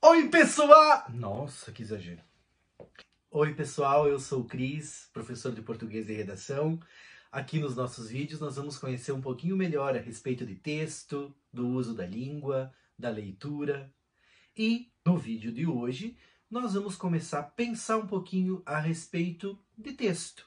Oi, pessoal! Nossa, que exagero. Oi, pessoal, eu sou o Cris, professor de português e redação. Aqui nos nossos vídeos nós vamos conhecer um pouquinho melhor a respeito de texto, do uso da língua, da leitura. E no vídeo de hoje nós vamos começar a pensar um pouquinho a respeito de texto.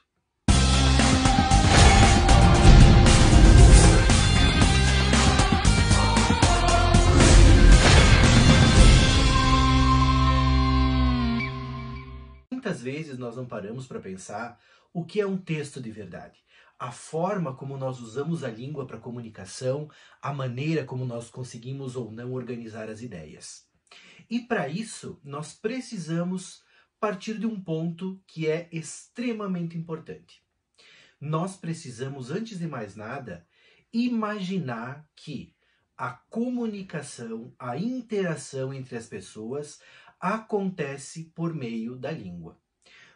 Muitas vezes nós não paramos para pensar o que é um texto de verdade. A forma como nós usamos a língua para comunicação, a maneira como nós conseguimos ou não organizar as ideias. E para isso, nós precisamos partir de um ponto que é extremamente importante. Nós precisamos, antes de mais nada, imaginar que a comunicação, a interação entre as pessoas acontece por meio da língua.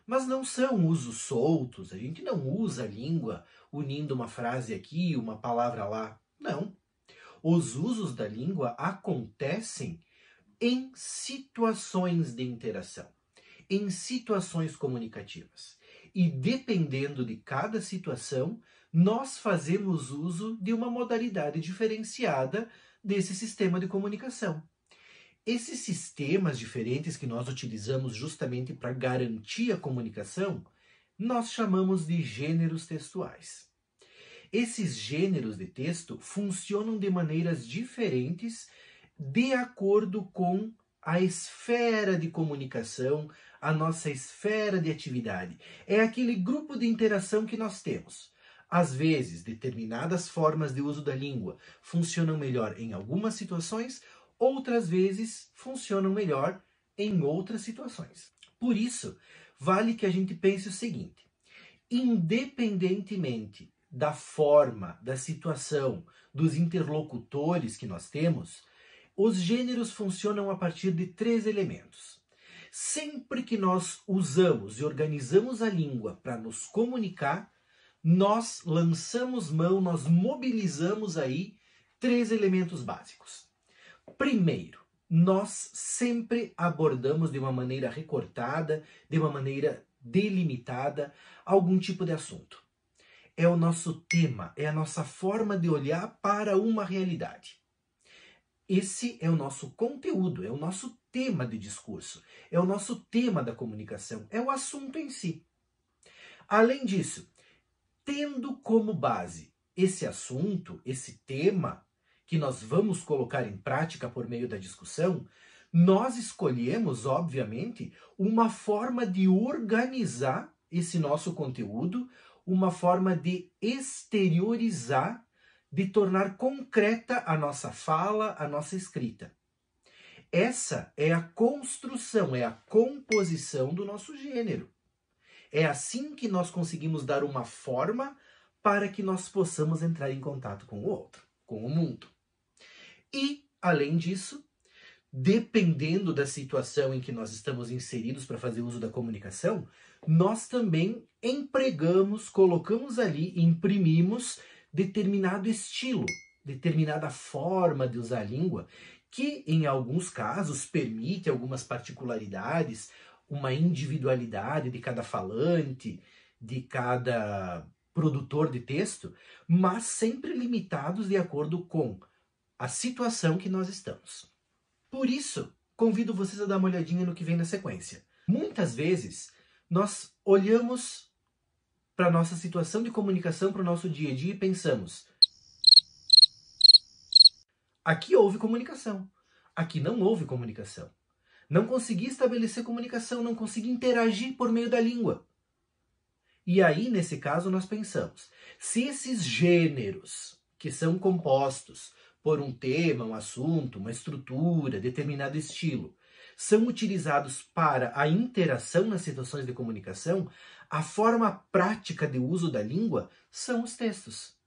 Mas não são usos soltos, a gente não usa a língua unindo uma frase aqui, uma palavra lá. Não. Os usos da língua acontecem em situações de interação, em situações comunicativas. E dependendo de cada situação, nós fazemos uso de uma modalidade diferenciada desse sistema de comunicação. Esses sistemas diferentes que nós utilizamos justamente para garantir a comunicação, nós chamamos de gêneros textuais. Esses gêneros de texto funcionam de maneiras diferentes de acordo com a esfera de comunicação, a nossa esfera de atividade. É aquele grupo de interação que nós temos. Às vezes, determinadas formas de uso da língua funcionam melhor em algumas situações, outras vezes funcionam melhor em outras situações. Por isso, vale que a gente pense o seguinte: independentemente da forma, da situação, dos interlocutores que nós temos, os gêneros funcionam a partir de 3 elementos. Sempre que nós usamos e organizamos a língua para nos comunicar, nós lançamos mão, nós mobilizamos aí 3 elementos básicos. Primeiro, nós sempre abordamos de uma maneira recortada, de uma maneira delimitada, algum tipo de assunto. É o nosso tema, é a nossa forma de olhar para uma realidade. Esse é o nosso conteúdo, é o nosso tema de discurso, é o nosso tema da comunicação, é o assunto em si. Além disso, tendo como base esse assunto, esse tema, que nós vamos colocar em prática por meio da discussão, nós escolhemos, obviamente, uma forma de organizar esse nosso conteúdo, uma forma de exteriorizar, de tornar concreta a nossa fala, a nossa escrita. Essa é a construção, é a composição do nosso gênero. É assim que nós conseguimos dar uma forma para que nós possamos entrar em contato com o outro, com o mundo. E, além disso, dependendo da situação em que nós estamos inseridos para fazer uso da comunicação, nós também empregamos, colocamos ali, imprimimos determinado estilo, determinada forma de usar a língua, que em alguns casos permite algumas particularidades, uma individualidade de cada falante, de cada produtor de texto, mas sempre limitados de acordo com a situação que nós estamos. Por isso, convido vocês a dar uma olhadinha no que vem na sequência. Muitas vezes, nós olhamos para a nossa situação de comunicação, para o nosso dia a dia e pensamos: aqui houve comunicação, aqui não houve comunicação. Não consegui estabelecer comunicação, não consegui interagir por meio da língua. E aí, nesse caso, nós pensamos: se esses gêneros que são compostos por um tema, um assunto, uma estrutura, determinado estilo, são utilizados para a interação nas situações de comunicação, a forma prática de uso da língua são os textos.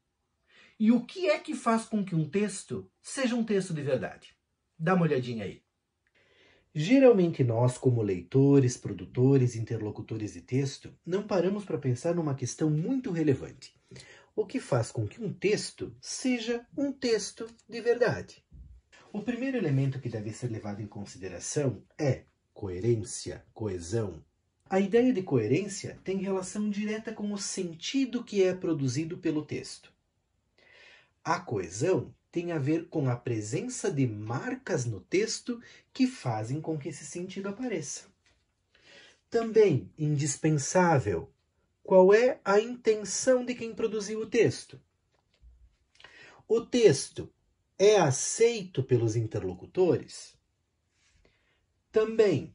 E o que é que faz com que um texto seja um texto de verdade? Dá uma olhadinha aí. Geralmente nós, como leitores, produtores, interlocutores de texto, não paramos para pensar numa questão muito relevante: o que faz com que um texto seja um texto de verdade? O primeiro elemento que deve ser levado em consideração é coerência, coesão. A ideia de coerência tem relação direta com o sentido que é produzido pelo texto. A coesão tem a ver com a presença de marcas no texto que fazem com que esse sentido apareça. Também indispensável, qual é a intenção de quem produziu o texto? O texto é aceito pelos interlocutores? Também,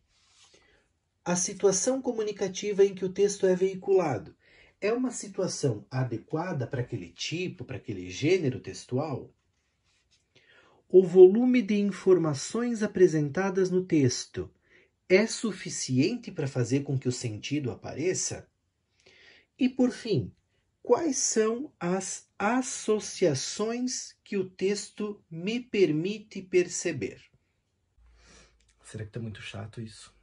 a situação comunicativa em que o texto é veiculado é uma situação adequada para aquele tipo, para aquele gênero textual? O volume de informações apresentadas no texto é suficiente para fazer com que o sentido apareça? E, por fim, quais são as associações que o texto me permite perceber? Será que está muito chato isso?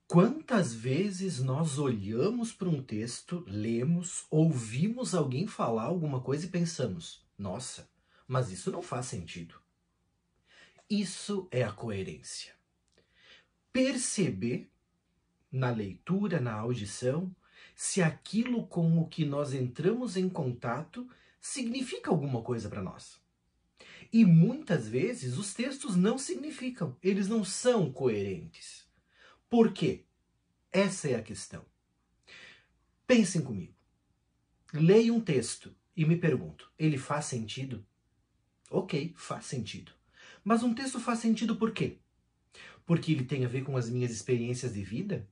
Quantas vezes nós olhamos para um texto, lemos, ouvimos alguém falar alguma coisa e pensamos, nossa, mas isso não faz sentido. Isso é a coerência. Perceber na leitura, na audição, se aquilo com o que nós entramos em contato significa alguma coisa para nós. E muitas vezes os textos não significam, eles não são coerentes. Por quê? Essa é a questão. Pensem comigo. Leio um texto e me pergunto, ele faz sentido? Ok, faz sentido. Mas um texto faz sentido por quê? Porque ele tem a ver com as minhas experiências de vida?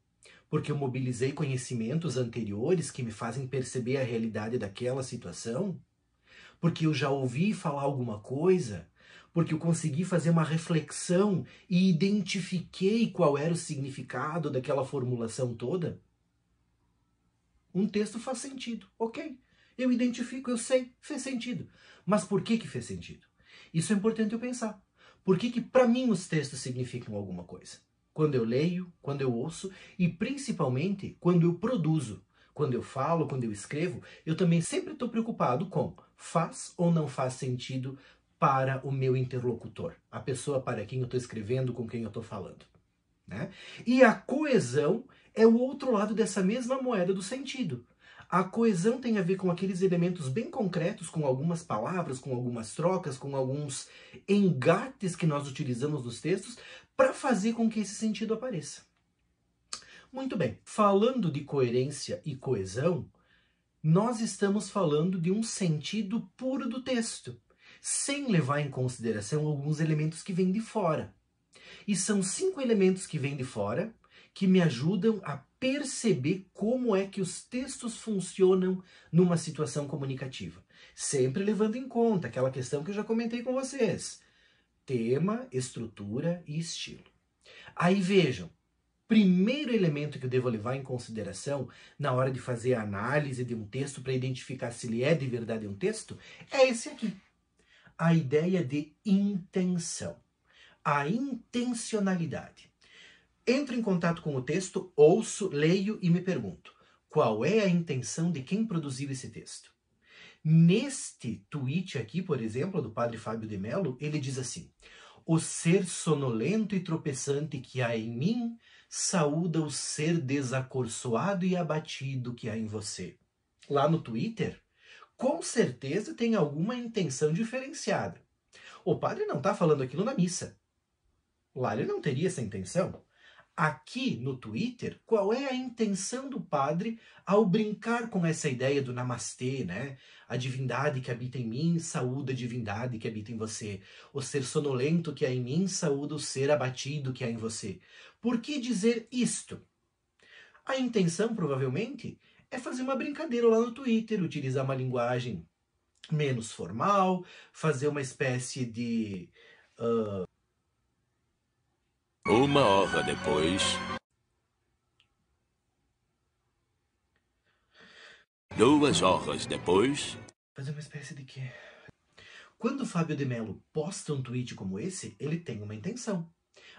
Porque eu mobilizei conhecimentos anteriores que me fazem perceber a realidade daquela situação? Porque eu já ouvi falar alguma coisa? Porque eu consegui fazer uma reflexão e identifiquei qual era o significado daquela formulação toda? Um texto faz sentido, ok. Eu identifico, eu sei, fez sentido. Mas por que fez sentido? Isso é importante eu pensar. Por que para mim os textos significam alguma coisa? Quando eu leio, quando eu ouço e principalmente quando eu produzo. Quando eu falo, quando eu escrevo, eu também sempre estou preocupado com faz ou não faz sentido para o meu interlocutor, a pessoa para quem eu estou escrevendo, com quem eu estou falando. Né? E a coesão é o outro lado dessa mesma moeda do sentido. A coesão tem a ver com aqueles elementos bem concretos, com algumas palavras, com algumas trocas, com alguns engates que nós utilizamos nos textos para fazer com que esse sentido apareça. Muito bem, falando de coerência e coesão, nós estamos falando de um sentido puro do texto, sem levar em consideração alguns elementos que vêm de fora. E são 5 elementos que vêm de fora que me ajudam a perceber como é que os textos funcionam numa situação comunicativa. Sempre levando em conta aquela questão que eu já comentei com vocês. Tema, estrutura e estilo. Aí vejam, primeiro elemento que eu devo levar em consideração na hora de fazer a análise de um texto para identificar se ele é de verdade um texto, é esse aqui. A ideia de intenção. A intencionalidade. Entro em contato com o texto, ouço, leio e me pergunto, qual é a intenção de quem produziu esse texto? Neste tweet aqui, por exemplo, do padre Fábio de Mello, ele diz assim, o ser sonolento e tropeçante que há em mim saúda o ser desacorçoado e abatido que há em você. Lá no Twitter, com certeza tem alguma intenção diferenciada. O padre não está falando aquilo na missa. Lá ele não teria essa intenção. Aqui no Twitter, qual é a intenção do padre ao brincar com essa ideia do namastê, né? A divindade que habita em mim saúda a divindade que habita em você. O ser sonolento que há em mim saúda o ser abatido que há em você. Por que dizer isto? A intenção, provavelmente, é fazer uma brincadeira lá no Twitter, utilizar uma linguagem menos formal, fazer uma espécie de... 1 hora depois. 2 horas depois. Fazer uma espécie de quê? Quando o Fábio de Mello posta um tweet como esse, ele tem uma intenção.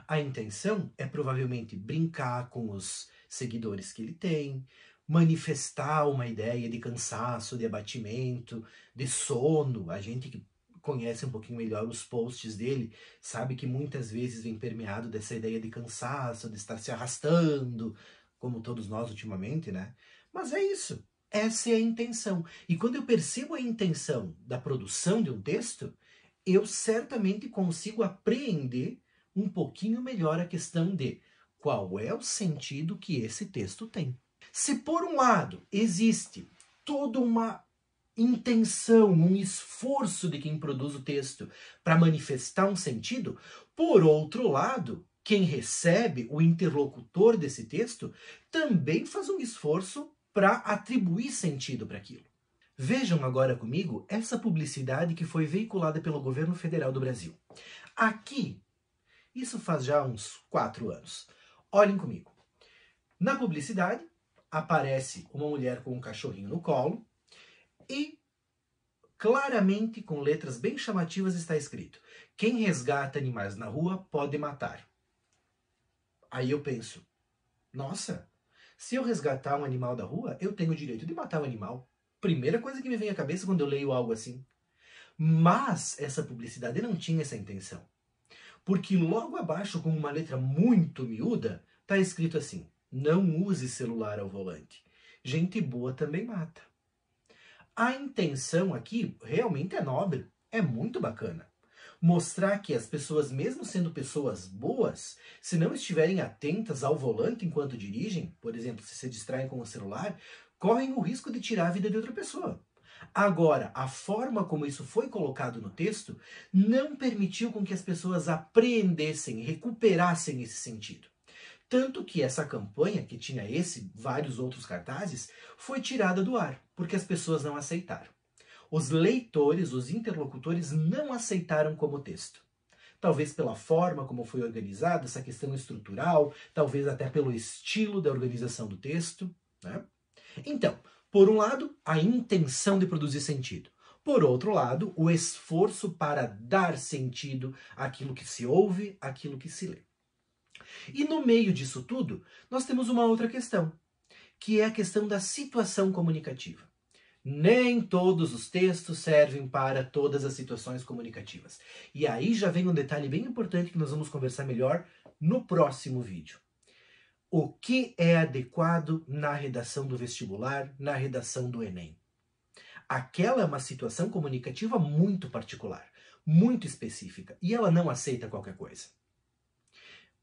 A intenção é provavelmente brincar com os seguidores que ele tem, manifestar uma ideia de cansaço, de abatimento, de sono. A gente que conhece um pouquinho melhor os posts dele, sabe que muitas vezes vem permeado dessa ideia de cansaço, de estar se arrastando, como todos nós ultimamente, né? Mas é isso. Essa é a intenção. E quando eu percebo a intenção da produção de um texto, eu certamente consigo apreender um pouquinho melhor a questão de qual é o sentido que esse texto tem. Se por um lado existe toda uma intenção, um esforço de quem produz o texto para manifestar um sentido, por outro lado, quem recebe, o interlocutor desse texto, também faz um esforço para atribuir sentido para aquilo. Vejam agora comigo essa publicidade que foi veiculada pelo governo federal do Brasil. Aqui, isso faz já uns 4 anos. Olhem comigo. Na publicidade, aparece uma mulher com um cachorrinho no colo e, claramente, com letras bem chamativas, está escrito: quem resgata animais na rua pode matar. Aí eu penso, nossa, se eu resgatar um animal da rua, eu tenho o direito de matar o animal. Primeira coisa que me vem à cabeça quando eu leio algo assim. Mas essa publicidade não tinha essa intenção. Porque logo abaixo, com uma letra muito miúda, está escrito assim: não use celular ao volante. Gente boa também mata. A intenção aqui realmente é nobre, é muito bacana. Mostrar que as pessoas, mesmo sendo pessoas boas, se não estiverem atentas ao volante enquanto dirigem, por exemplo, se se distraem com o celular, correm o risco de tirar a vida de outra pessoa. Agora, a forma como isso foi colocado no texto não permitiu com que as pessoas apreendessem, recuperassem esse sentido. Tanto que essa campanha, que tinha vários outros cartazes, foi tirada do ar, porque as pessoas não aceitaram. Os leitores, os interlocutores, não aceitaram como texto. Talvez pela forma como foi organizado, essa questão estrutural, talvez até pelo estilo da organização do texto, né? Então, por um lado, a intenção de produzir sentido. Por outro lado, o esforço para dar sentido àquilo que se ouve, àquilo que se lê. E no meio disso tudo, nós temos uma outra questão, que é a questão da situação comunicativa. Nem todos os textos servem para todas as situações comunicativas. E aí já vem um detalhe bem importante que nós vamos conversar melhor no próximo vídeo. O que é adequado na redação do vestibular, na redação do Enem? Aquela é uma situação comunicativa muito particular, muito específica, e ela não aceita qualquer coisa.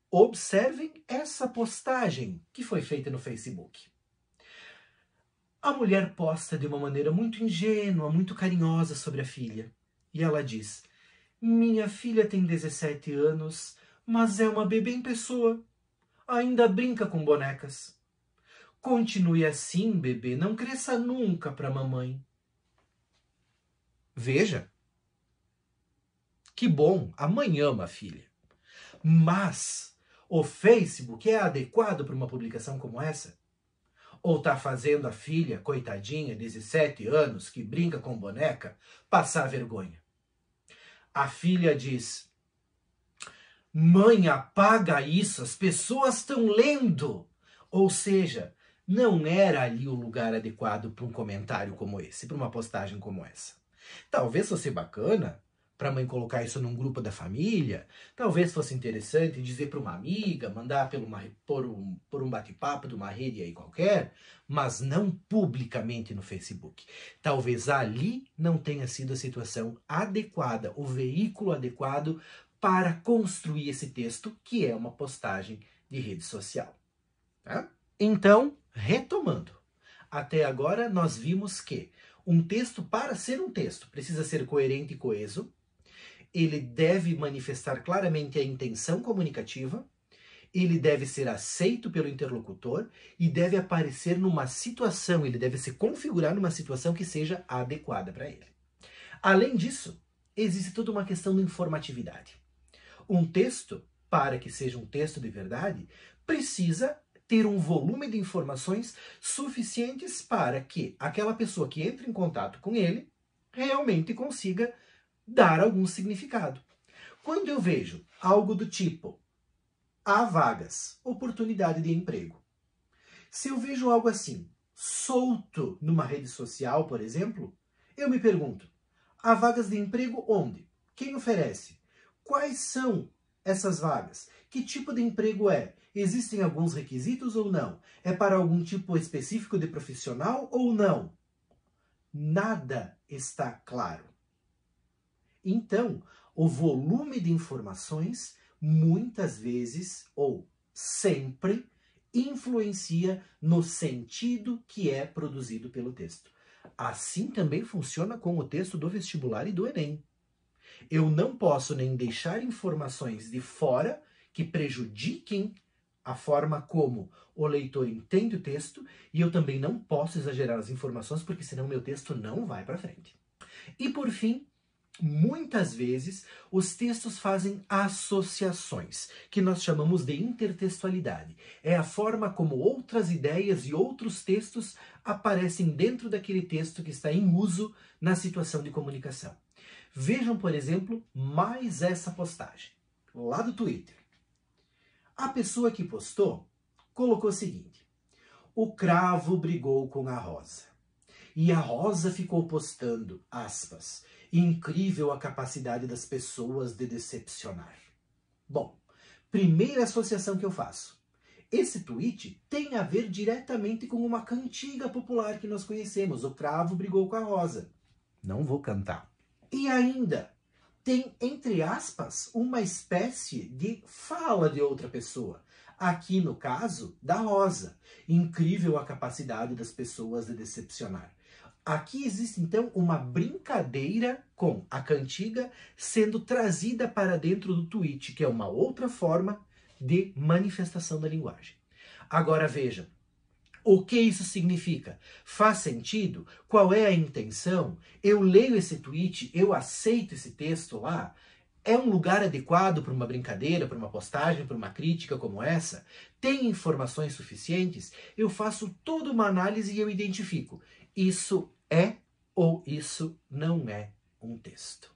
Observem essa postagem que foi feita no Facebook. A mulher posta de uma maneira muito ingênua, muito carinhosa sobre a filha. E ela diz: minha filha tem 17 anos, mas é uma bebê em pessoa. Ainda brinca com bonecas. Continue assim, bebê, não cresça nunca para mamãe. Veja. Que bom, a mãe ama a filha. Mas o Facebook é adequado para uma publicação como essa? Ou está fazendo a filha, coitadinha, 17 anos, que brinca com boneca, passar vergonha? A filha diz: mãe, apaga isso, as pessoas estão lendo. Ou seja, não era ali o lugar adequado para um comentário como esse, para uma postagem como essa. Talvez fosse bacana para a mãe colocar isso num grupo da família, talvez fosse interessante dizer para uma amiga, mandar por um bate-papo de uma rede aí qualquer, mas não publicamente no Facebook. Talvez ali não tenha sido a situação adequada, o veículo adequado para construir esse texto, que é uma postagem de rede social. Tá? Então, retomando, até agora nós vimos que um texto, para ser um texto, precisa ser coerente e coeso, ele deve manifestar claramente a intenção comunicativa, ele deve ser aceito pelo interlocutor e deve aparecer numa situação, ele deve se configurar numa situação que seja adequada para ele. Além disso, existe toda uma questão de informatividade. Um texto, para que seja um texto de verdade, precisa ter um volume de informações suficientes para que aquela pessoa que entra em contato com ele realmente consiga dar algum significado. Quando eu vejo algo do tipo: há vagas, oportunidade de emprego. Se eu vejo algo assim, solto numa rede social, por exemplo, eu me pergunto: Há vagas de emprego onde? Quem oferece? Quais são essas vagas? Que tipo de emprego é? Existem alguns requisitos ou não? É para algum tipo específico de profissional ou não? Nada está claro. Então, o volume de informações muitas vezes ou sempre influencia no sentido que é produzido pelo texto. Assim também funciona com o texto do vestibular e do Enem. Eu não posso nem deixar informações de fora que prejudiquem a forma como o leitor entende o texto, e eu também não posso exagerar as informações, porque senão meu texto não vai para frente. E por fim, muitas vezes os textos fazem associações, que nós chamamos de intertextualidade. É a forma como outras ideias e outros textos aparecem dentro daquele texto que está em uso na situação de comunicação. Vejam, por exemplo, mais essa postagem, lá do Twitter. A pessoa que postou colocou o seguinte: o cravo brigou com a rosa. E a rosa ficou postando, aspas, incrível a capacidade das pessoas de decepcionar. Bom, primeira associação que eu faço. Esse tweet tem a ver diretamente com uma cantiga popular que nós conhecemos, o cravo brigou com a rosa. Não vou cantar. E ainda tem, entre aspas, uma espécie de fala de outra pessoa. Aqui, no caso, da rosa. Incrível a capacidade das pessoas de decepcionar. Aqui existe, então, uma brincadeira com a cantiga sendo trazida para dentro do tweet, que é uma outra forma de manifestação da linguagem. Agora vejam, o que isso significa? Faz sentido? Qual é a intenção? Eu leio esse tweet, eu aceito esse texto lá? É um lugar adequado para uma brincadeira, para uma postagem, para uma crítica como essa? Tem informações suficientes? Eu faço toda uma análise e eu identifico. Isso é ou isso não é um texto.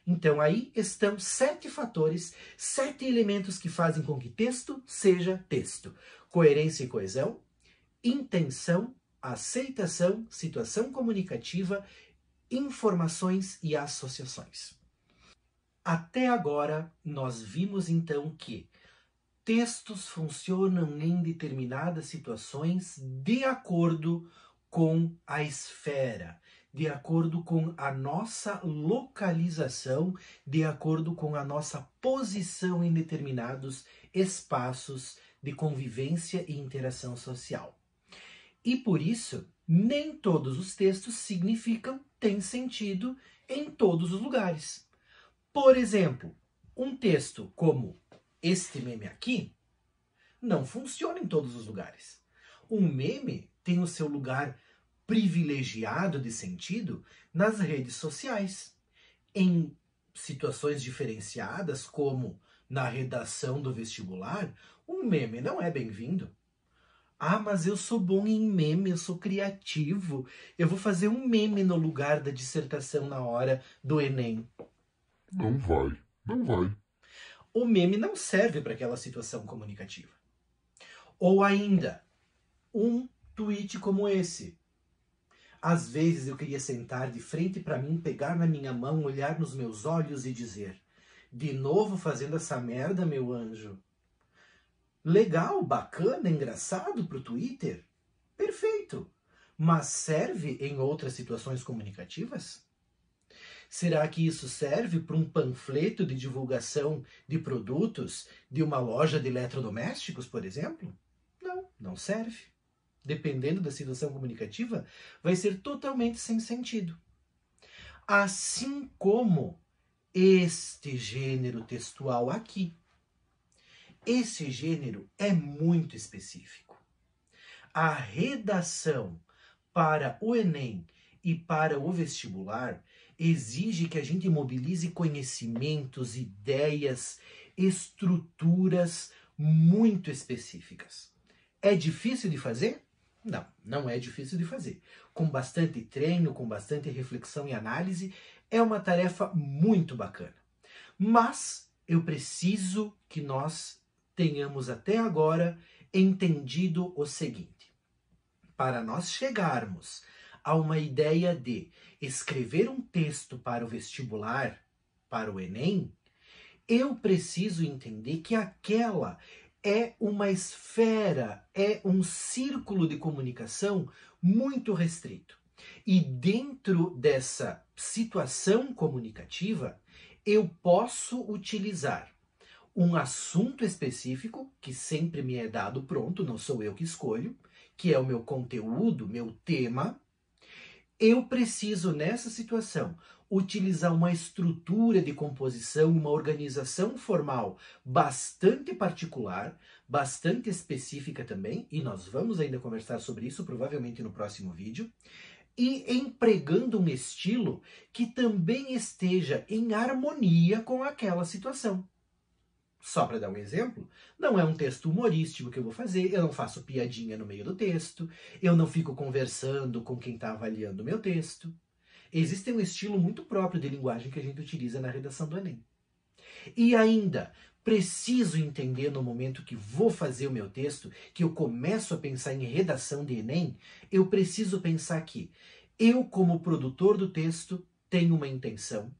Então aí estão 7 fatores, 7 elementos que fazem com que texto seja texto. Coerência e coesão, intenção, aceitação, situação comunicativa, informações e associações. Até agora, nós vimos então que textos funcionam em determinadas situações de acordo com a esfera, de acordo com a nossa localização, de acordo com a nossa posição em determinados espaços de convivência e interação social. E por isso, nem todos os textos significam, têm sentido em todos os lugares. Por exemplo, um texto como este meme aqui não funciona em todos os lugares. Um meme tem o seu lugar privilegiado de sentido nas redes sociais. Em situações diferenciadas, como na redação do vestibular, um meme não é bem-vindo. Ah, mas eu sou bom em meme, eu sou criativo. Eu vou fazer um meme no lugar da dissertação na hora do Enem. Não vai, não vai. O meme não serve para aquela situação comunicativa. Ou ainda, um tweet como esse. Às vezes eu queria sentar de frente para mim, pegar na minha mão, olhar nos meus olhos e dizer: de novo fazendo essa merda, meu anjo? Legal, bacana, engraçado pro Twitter? Perfeito. Mas serve em outras situações comunicativas? Será que isso serve para um panfleto de divulgação de produtos de uma loja de eletrodomésticos, por exemplo? Não, não serve. Dependendo da situação comunicativa, vai ser totalmente sem sentido. Assim como este gênero textual aqui. Esse gênero é muito específico. A redação para o Enem e para o vestibular exige que a gente mobilize conhecimentos, ideias, estruturas muito específicas. É difícil de fazer? Não, não é difícil de fazer. Com bastante treino, com bastante reflexão e análise, é uma tarefa muito bacana. Mas eu preciso que nós tenhamos até agora entendido o seguinte: para nós chegarmos a uma ideia de escrever um texto para o vestibular, para o Enem, eu preciso entender que aquela é uma esfera, é um círculo de comunicação muito restrito. E dentro dessa situação comunicativa, eu posso utilizar um assunto específico, que sempre me é dado pronto, não sou eu que escolho, que é o meu conteúdo, meu tema. Eu preciso, nessa situação, utilizar uma estrutura de composição, uma organização formal bastante particular, bastante específica também, e nós vamos ainda conversar sobre isso, provavelmente no próximo vídeo, e empregando um estilo que também esteja em harmonia com aquela situação. Só para dar um exemplo, não é um texto humorístico que eu vou fazer, eu não faço piadinha no meio do texto, eu não fico conversando com quem está avaliando o meu texto. Existe um estilo muito próprio de linguagem que a gente utiliza na redação do Enem. E ainda, preciso entender no momento que vou fazer o meu texto, que eu começo a pensar em redação de Enem, eu preciso pensar que eu, como produtor do texto, tenho uma intenção.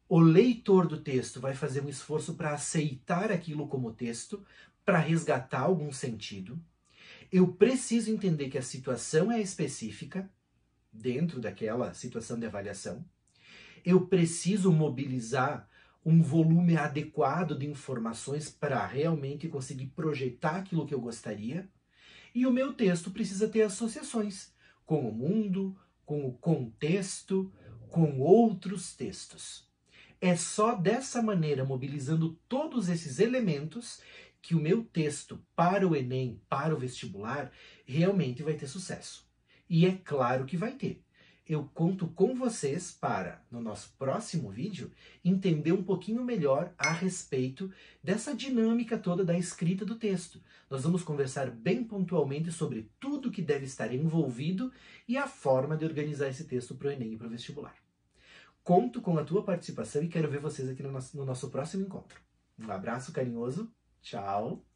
O leitor do texto vai fazer um esforço para aceitar aquilo como texto, para resgatar algum sentido. Eu preciso entender que a situação é específica, dentro daquela situação de avaliação. Eu preciso mobilizar um volume adequado de informações para realmente conseguir projetar aquilo que eu gostaria. E o meu texto precisa ter associações com o mundo, com o contexto, com outros textos. É só dessa maneira, mobilizando todos esses elementos, que o meu texto para o Enem, para o vestibular, realmente vai ter sucesso. E é claro que vai ter. Eu conto com vocês para, no nosso próximo vídeo, entender um pouquinho melhor a respeito dessa dinâmica toda da escrita do texto. Nós vamos conversar bem pontualmente sobre tudo que deve estar envolvido e a forma de organizar esse texto para o Enem e para o vestibular. Conto com a tua participação e quero ver vocês aqui no nosso próximo encontro. Um abraço carinhoso, tchau!